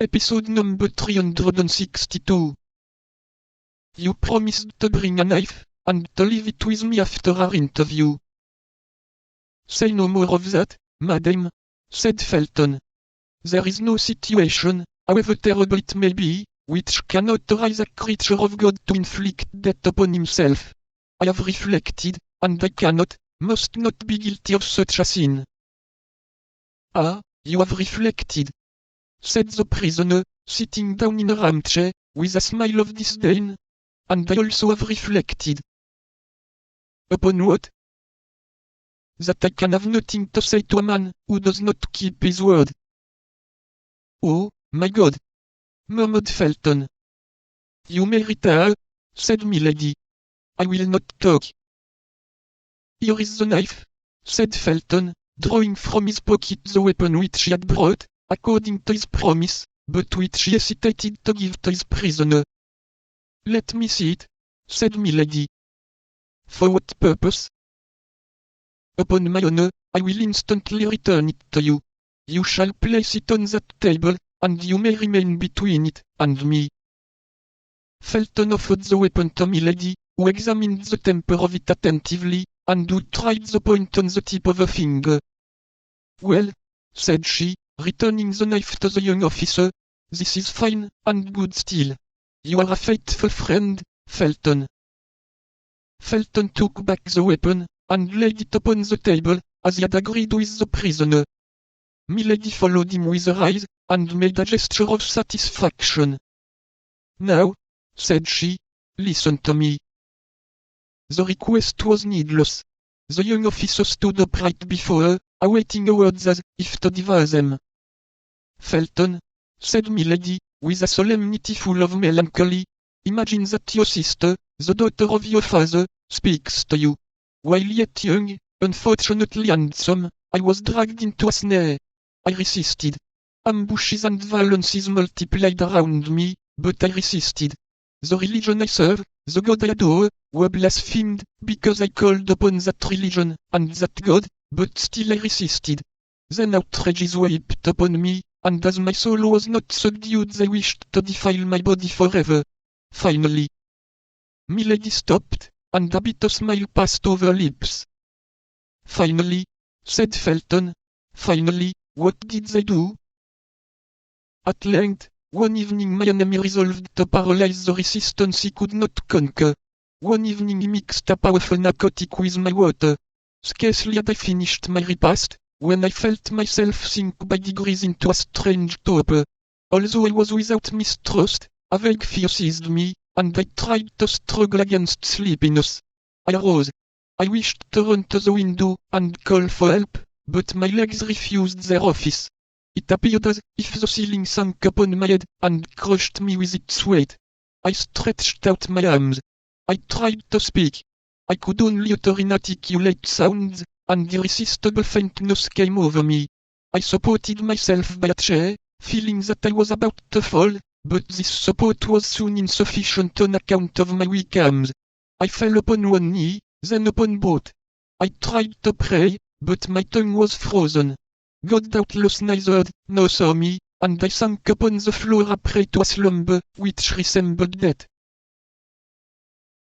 Episode number 362. You promised to bring a knife, and to leave it with me after our interview. Say no more of that, madam, said Felton. There is no situation, however terrible it may be, which can authorize a creature of God to inflict death upon himself. I have reflected, and I cannot, must not be guilty of such a sin. Ah, you have reflected, said the prisoner, sitting down in a armchair, with a smile of disdain. And I also have reflected. Upon what? That I can have nothing to say to a man who does not keep his word. Oh, my God! Murmured Felton. You may retire, said Milady. I will not talk. Here is the knife, said Felton, drawing from his pocket the weapon which he had brought, according to his promise, but which he hesitated to give to his prisoner. Let me see it, said Milady. For what purpose? Upon my honor, I will instantly return it to you. You shall place it on that table, and you may remain between it and me. Felton offered the weapon to Milady, who examined the temper of it attentively, and who tried the point on the tip of a finger. Well, said she, returning the knife to the young officer, this is fine and good steel. You are a faithful friend, Felton. Felton took back the weapon, and laid it upon the table, as he had agreed with the prisoner. Milady followed him with her eyes, and made a gesture of satisfaction. Now, said she, listen to me. The request was needless. The young officer stood upright before her, awaiting her words as if to devour them. Felton, said Milady, with a solemnity full of melancholy, imagine that your sister, the daughter of your father, speaks to you. While yet young, unfortunately handsome, I was dragged into a snare. I resisted. Ambushes and violences multiplied around me, but I resisted. The religion I serve, the God I adore, were blasphemed, because I called upon that religion, and that God, but still I resisted. Then outrages were heaped upon me, and as my soul was not subdued they wished to defile my body forever. Finally, Milady stopped, and a bitter smile passed over her lips. Finally, said Felton, finally, what did they do? At length, one evening my enemy resolved to paralyze the resistance he could not conquer. One evening he mixed a powerful narcotic with my water. Scarcely had I finished my repast, when I felt myself sink by degrees into a strange torpor. Although I was without mistrust, a vague fear seized me, and I tried to struggle against sleepiness. I arose. I wished to run to the window and call for help, but my legs refused their office. It appeared as if the ceiling sank upon my head and crushed me with its weight. I stretched out my arms. I tried to speak. I could only utter inarticulate sounds, and irresistible faintness came over me. I supported myself by a chair, feeling that I was about to fall, but this support was soon insufficient on account of my weak arms. I fell upon one knee, then upon both. I tried to pray, but my tongue was frozen. God doubtless neither heard nor saw me, and I sank upon the floor a prey to a slumber which resembled death.